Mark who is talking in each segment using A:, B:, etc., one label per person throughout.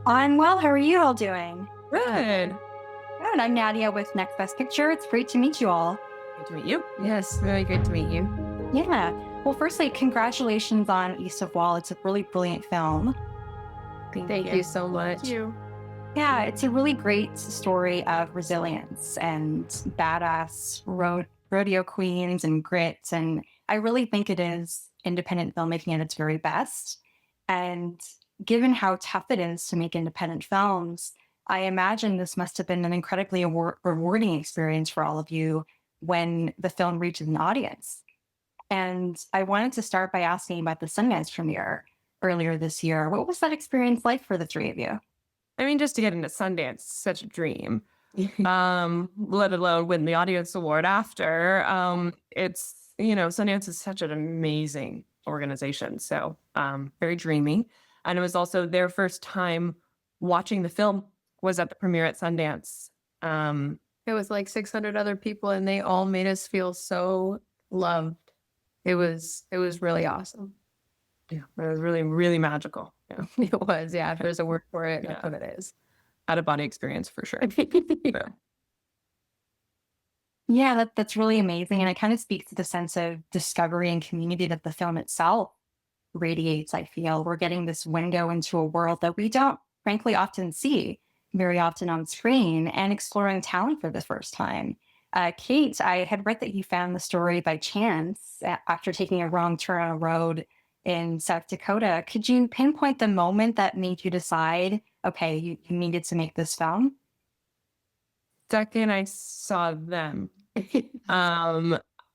A: I'm well. How are you all doing?
B: Good.
A: Good. I'm Nadia with Next Best Picture. It's great to meet you all.
B: Great to meet you. Yes, very great to meet you.
A: Yeah. Well, firstly, congratulations on East of Wall. It's a really brilliant film.
B: Thank you so much.
C: Thank you.
A: Yeah, it's a really great story of resilience and badass rodeo queens and grit. And I really think it is independent filmmaking at its very best. And given how tough it is to make independent films, I imagine this must have been an incredibly rewarding experience for all of you when the film reaches an audience. And I wanted to start by asking about the Sundance premiere earlier this year. What was that experience like for the three of you?
B: I mean, just to get into Sundance, such a dream. Let alone win the audience award after. Sundance is such an amazing organization. So very dreamy. And it was also their first time watching the film was at the premiere at Sundance.
C: It was like 600 other people, and they all made us feel so loved. It was really awesome.
B: Yeah, it was really, really magical. Yeah.
C: It was, yeah. If there's a word for it, that's
B: Yeah.
C: what it is.
B: Out of body experience for sure. Yeah.
A: Yeah, that's really amazing. And it kind of speaks to the sense of discovery and community that the film itself radiates, I feel. We're getting this window into a world that we don't, frankly, often see very often on screen and exploring talent for the first time. Kate, I had read that you found the story by chance after taking a wrong turn on a road in South Dakota. Could you pinpoint the moment that made you decide, okay, you needed to make this film?
B: Second I saw them,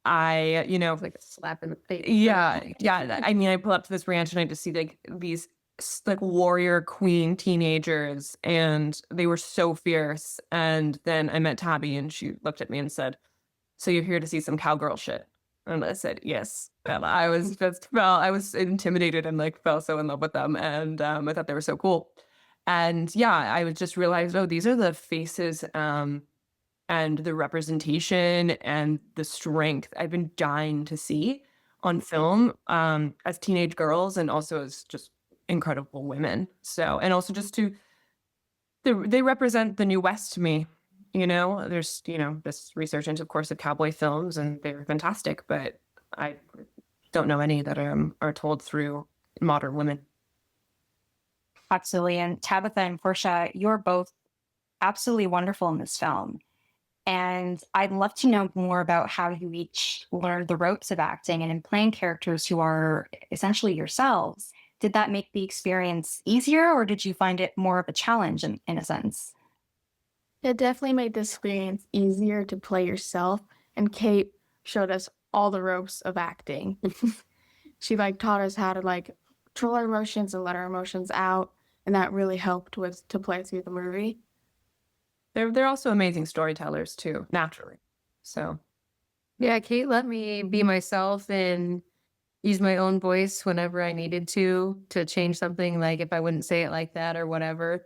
B: I,
C: It's like a slap in the face.
B: yeah. I mean, I pull up to this ranch and I just see like these like warrior queen teenagers, and they were so fierce. And then I met Tabby, and she looked at me and said, "So you're here to see some cowgirl shit?" And I said, "Yes." And I was intimidated and like fell so in love with them, and I thought they were so cool. And yeah, I was just realized, oh, these are the faces, and the representation and the strength I've been dying to see on film, as teenage girls and also as just incredible women. So, and also just they represent the new West to me. There's, this research into, of course, of cowboy films, and they're fantastic, but I don't know any that are told through modern women.
A: Absolutely. And Tabitha and Portia, you're both absolutely wonderful in this film. And I'd love to know more about how you each learned the ropes of acting and in playing characters who are essentially yourselves. Did that make the experience easier, or did you find it more of a challenge in a sense?
C: It definitely made the experience easier to play yourself, and Kate showed us all the ropes of acting. She taught us how to control our emotions and let our emotions out, and that really helped with to play through the movie.
B: They're also amazing storytellers too, naturally. So
D: Yeah, Kate let me be myself and use my own voice whenever I needed to change something, like if I wouldn't say it like that or whatever.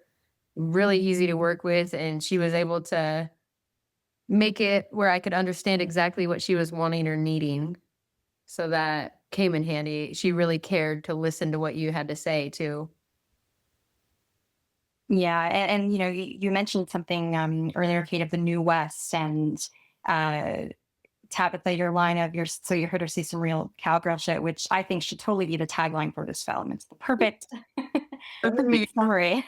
D: Really easy to work with, and she was able to make it where I could understand exactly what she was wanting or needing. So that came in handy. She really cared to listen to what you had to say too.
A: Yeah, and you mentioned something earlier, Kate, of the New West, and uh, Tabitha, your line of your so you heard her say some real cowgirl shit, which I think should totally be the tagline for this film. It's the perfect, perfect summary.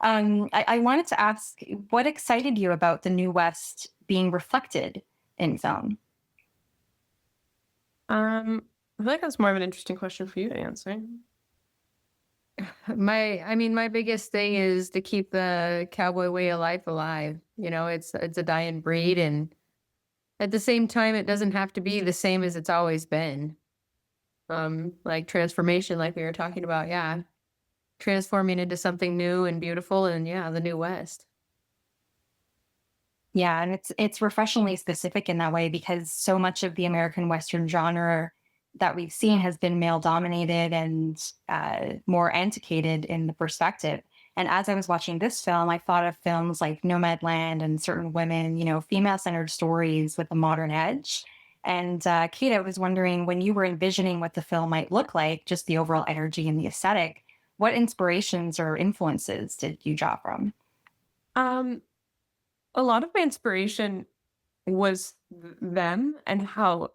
A: I wanted to ask, what excited you about the New West being reflected in film?
B: I feel like that's more of an interesting question for you to answer.
D: My biggest thing is to keep the cowboy way of life alive. It's a dying breed, and at the same time, it doesn't have to be the same as it's always been. Like transformation, like we were talking about, yeah. Transforming into something new and beautiful, and yeah, the New West.
A: Yeah, and it's refreshingly specific in that way because so much of the American Western genre that we've seen has been male dominated and more antiquated in the perspective. And as I was watching this film, I thought of films like Nomadland and Certain Women, female centered stories with a modern edge. And Kate, I was wondering when you were envisioning what the film might look like, just the overall energy and the aesthetic, what inspirations or influences did you draw from?
B: A lot of my inspiration was them, and how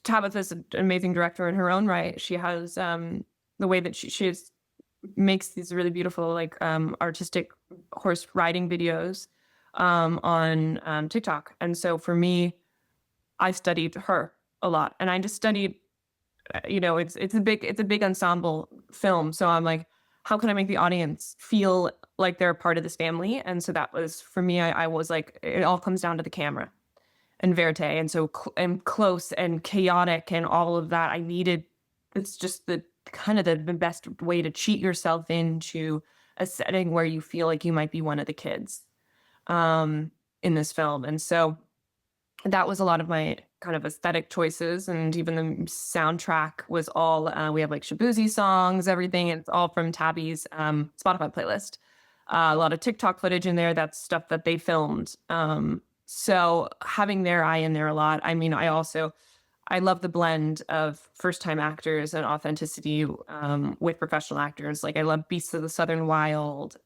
B: Tabatha's an amazing director in her own right. She has the way that makes these really beautiful like artistic horse riding videos on TikTok. And so for me, I studied her a lot, and I just studied. It's a big ensemble film, so I'm like, how can I make the audience feel like they're a part of this family? And so that was for me. I was like, it all comes down to the camera and verite, and so and close and chaotic and all of that. It's just the kind of the best way to cheat yourself into a setting where you feel like you might be one of the kids in this film. And so that was a lot of my kind of aesthetic choices, and even the soundtrack was all we have like Shabuzi songs, everything. It's all from Tabby's Spotify playlist. A lot of TikTok footage in there. That's stuff that they filmed. So having their eye in there a lot. I mean, I love the blend of first-time actors and authenticity with professional actors. Like I love Beasts of the Southern Wild.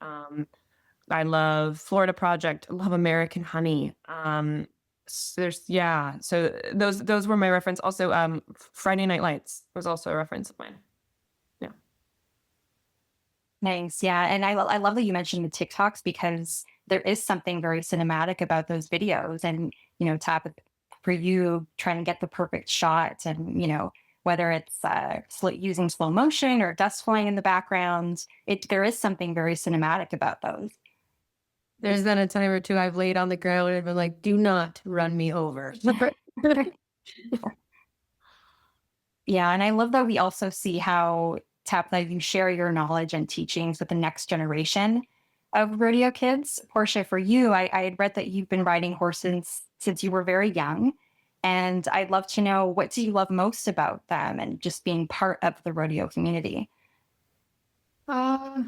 B: I love Florida Project. I love American Honey. So those were my reference. Also, Friday Night Lights was also a reference of mine. Yeah.
A: Nice. Yeah. And I love that you mentioned the TikToks, because there is something very cinematic about those videos. And, for you trying to get the perfect shot, and, whether it's using slow motion or dust flying in the background, there is something very cinematic about those.
D: There's been a time or two I've laid on the ground and been like, do not run me over.
A: Yeah. And I love that we also see how, Tabatha, you share your knowledge and teachings with the next generation of rodeo kids. Porshia, for you, I had read that you've been riding horses since you were very young. And I'd love to know, what do you love most about them and just being part of the rodeo community?
C: I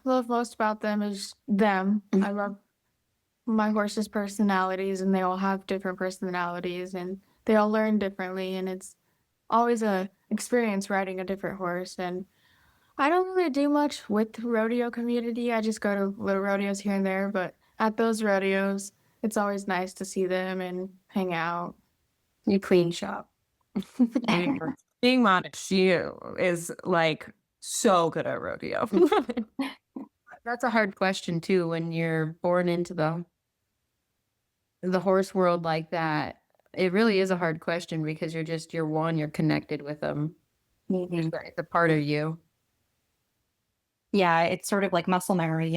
C: love most about them is them. I love my horses' personalities, and they all have different personalities, and they all learn differently, and it's always a experience riding a different horse. And I don't really do much with the rodeo community. I just go to little rodeos here and there, but at those rodeos, it's always nice to see them and hang out.
D: You clean shop.
B: Being modest, she is like so good at rodeo.
D: That's a hard question too when you're born into the horse world like that. It really is a hard question, because you're connected with them. It's a part of you.
A: Yeah, it's sort of like muscle memory,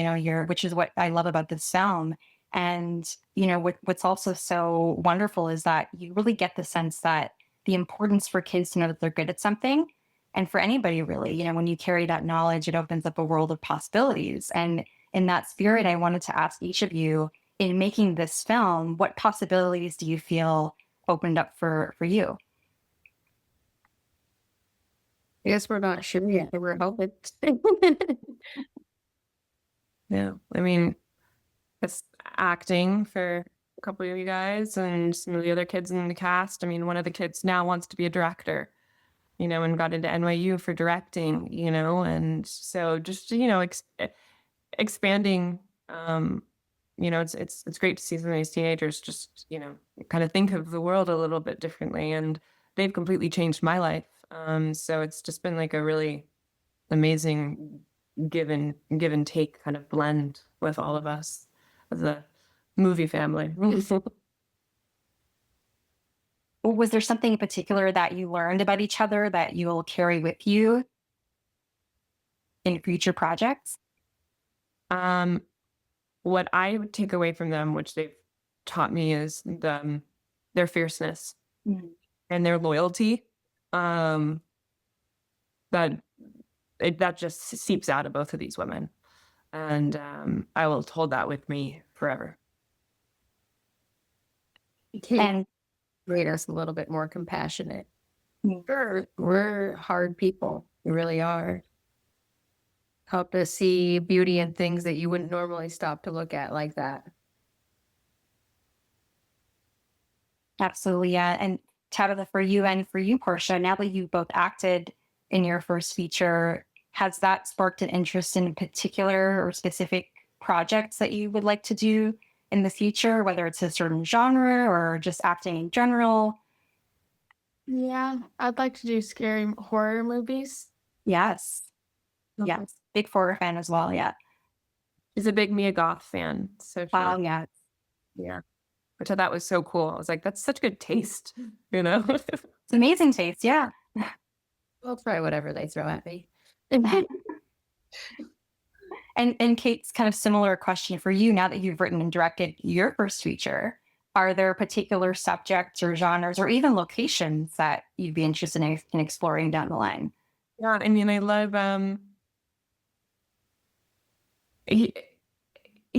A: which is what I love about this film. And, what's also so wonderful is that you really get the sense that the importance for kids to know that they're good at something. And for anybody, really, when you carry that knowledge, it opens up a world of possibilities. And in that spirit, I wanted to ask each of you, in making this film, what possibilities do you feel opened up for you?
D: I guess we're not sure yet, but we're hoping.
B: Yeah, I mean, it's acting for a couple of you guys and some of the other kids in the cast. I mean, one of the kids now wants to be a director, and got into NYU for directing, and so just, expanding, it's great to see some of these teenagers just, kind of think of the world a little bit differently, and they've completely changed my life. So it's just been like a really amazing give and take kind of blend with all of us as a movie family.
A: Was there something in particular that you learned about each other that you'll carry with you in future projects?
B: What I would take away from them, which they've taught me, is their fierceness and their loyalty. That just seeps out of both of these women, and I will hold that with me forever.
A: And
D: Made us a little bit more compassionate.
A: Sure.
D: We're hard people. We really are. Help us see beauty in things that you wouldn't normally stop to look at like that.
A: Absolutely, yeah. And Tabatha, for you and for you, Porshia, now that you both acted in your first feature, has that sparked an interest in particular or specific projects that you would like to do in the future, whether it's a certain genre or just acting in general?
C: Yeah, I'd like to do scary horror movies.
A: Yes.
B: Okay.
A: Yes. Big horror fan as well. Yeah.
B: He's a big Mia Goth fan. So
A: Wow. Yeah.
B: yeah. Which I thought was so cool. I was like, that's such good taste, you know?
A: It's amazing taste. Yeah.
D: I'll try whatever they throw at me.
A: And Kate's kind of similar question for you now that you've written and directed your first feature. Are there particular subjects or genres or even locations that you'd be interested in exploring down the line?
B: Yeah, I mean, I love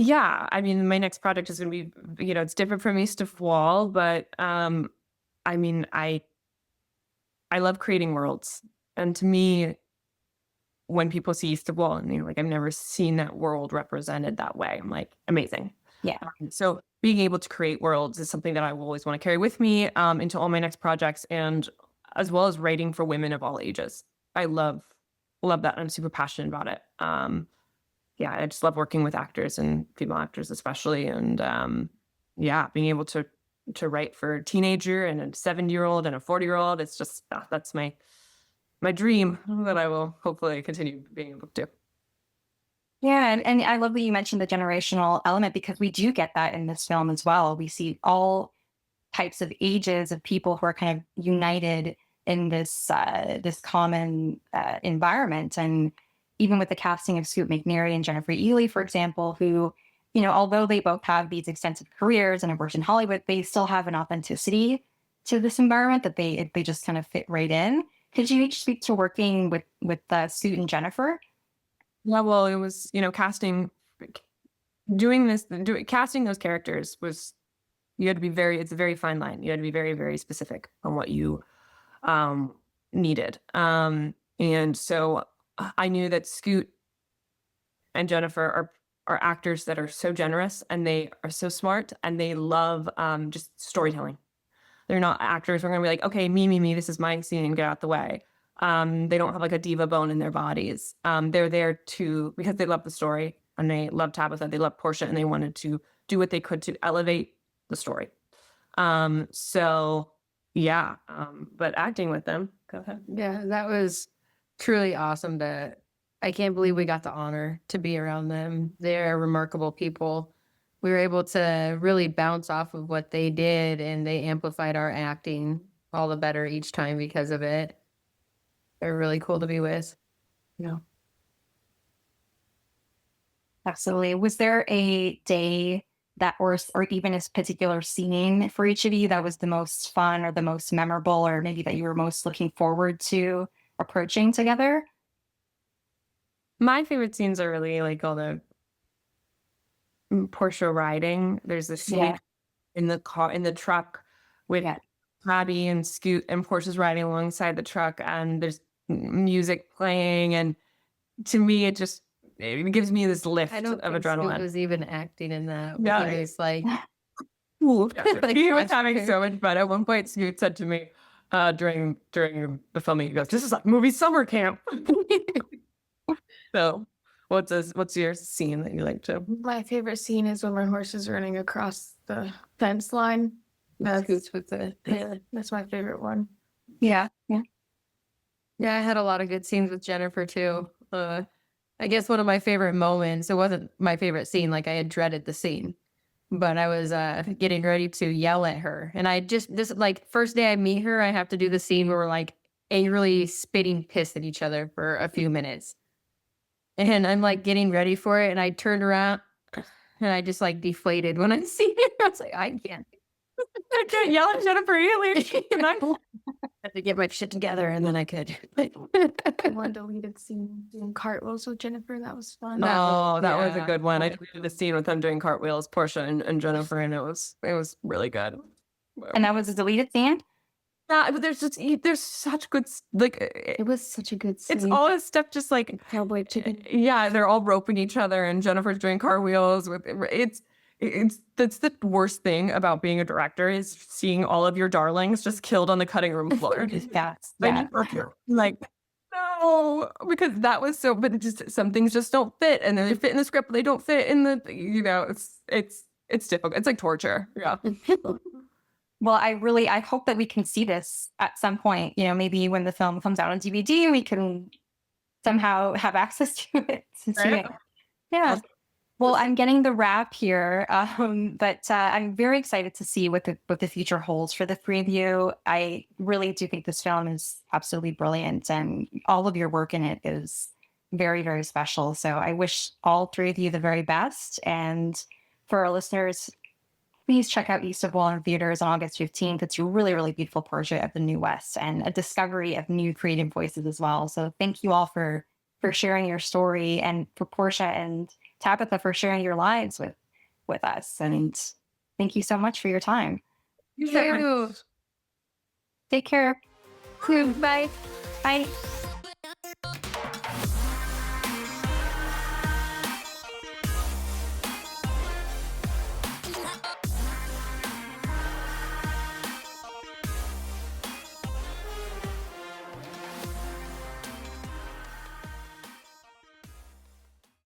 B: yeah, I mean, my next project is going to be, you know, it's different from East of Wall, but I mean, I love creating worlds. And to me, when people see East of Wall and they're like, I've never seen that world represented that way, I'm like, amazing.
A: Yeah.
B: So being able to create worlds is something that I will always want to carry with me into all my next projects, and as well as writing for women of all ages. I love that. I'm super passionate about it. Yeah, I just love working with actors and female actors especially. And yeah, being able to write for a teenager and a 70-year-old and a 40-year-old, it's just, that's my dream that I will hopefully continue being able to do.
A: Yeah, and I love that you mentioned the generational element, because we do get that in this film as well. We see all types of ages of people who are kind of united in this this common environment. And even with the casting of Scoot McNairy and Jennifer Ehle, for example, who, you know, although they both have these extensive careers and have worked in Hollywood, they still have an authenticity to this environment that they just kind of fit right in. Could you each speak to working with Scoot and Jennifer?
B: Yeah, well, it was, you know, casting those characters was, you had to be it's a very fine line. You had to be very, very specific on what you needed. And so I knew that Scoot and Jennifer are actors that are so generous, and they are so smart, and they love just storytelling. They're not actors who are going to be like, okay, me, this is my scene, get out the way. They don't have like a diva bone in their bodies. They're there because they love the story, and they love Tabatha, they love Porshia, and they wanted to do what they could to elevate the story. So yeah, but acting with them, go ahead.
D: Yeah, that was truly awesome. I can't believe we got the honor to be around them. They're remarkable people. We were able to really bounce off of what they did, and they amplified our acting all the better each time because of it. They're really cool to be with.
B: Yeah.
A: Absolutely. Was there a day that, or even a particular scene for each of you that was the most fun or the most memorable, or maybe that you were most looking forward to approaching together?
B: My favorite scenes are really like all the Portia riding. There's a scene in the truck with Tabby and Scoot, and Portia's riding alongside the truck, and there's music playing, and to me it gives me this lift
D: I don't
B: of
D: think
B: adrenaline.
D: Scoot was even acting in that.
B: Yeah.
D: It was like,
B: Like, he was having so much fun. At one point, Scoot said to me during the filming, he goes, "This is like movie summer camp." So, what's your scene that you like to?
C: My favorite scene is when my horse is running across the fence line.
D: Scoots with the
C: That's my favorite one.
A: Yeah.
D: Yeah, I had a lot of good scenes with Jennifer too. I guess one of my favorite moments, it wasn't my favorite scene, like I had dreaded the scene, but I was getting ready to yell at her. And this like first day I meet her, I have to do the scene where we're like angrily spitting piss at each other for a few minutes. And I'm like getting ready for it, and I turned around and I just like deflated when I see her. I was like, I can't
B: yell at Jennifer Ehle.
D: I had to get my shit together, and then I could.
C: One deleted scene doing cartwheels with Jennifer. That was fun.
B: Oh, that was a good one. I did the scene with them doing cartwheels, Portia and Jennifer, and it was really good.
A: And that was a deleted scene?
B: Yeah, but there's such good, like,
C: It was such a good scene.
B: it's all this stuff just like,
C: Cowboy chicken.
B: yeah, they're all roping each other, and Jennifer's doing cartwheels with that's the worst thing about being a director, is seeing all of your darlings just killed on the cutting room floor.
A: Yes.
B: Like, no. no, because that was so, but it just, some things just don't fit, and then they fit in the script, but they don't fit in the, it's difficult. It's like torture. Yeah.
A: Well, I hope that we can see this at some point. Maybe when the film comes out on DVD, we can somehow have access to it.
B: Right.
A: Yeah. Well, I'm getting the wrap here, but I'm very excited to see what the future holds for the three of you. I really do think this film is absolutely brilliant, and all of your work in it is very, very special. So I wish all three of you the very best. And for our listeners, please check out East of Wall in theaters on August 15th. It's a really, really beautiful portrait of the New West and a discovery of new creative voices as well. So thank you all for sharing your story, and for Porshia and Tabatha for sharing your lives with us. And thank you so much for your time.
D: You.
A: Take care.
D: Bye.
A: Bye.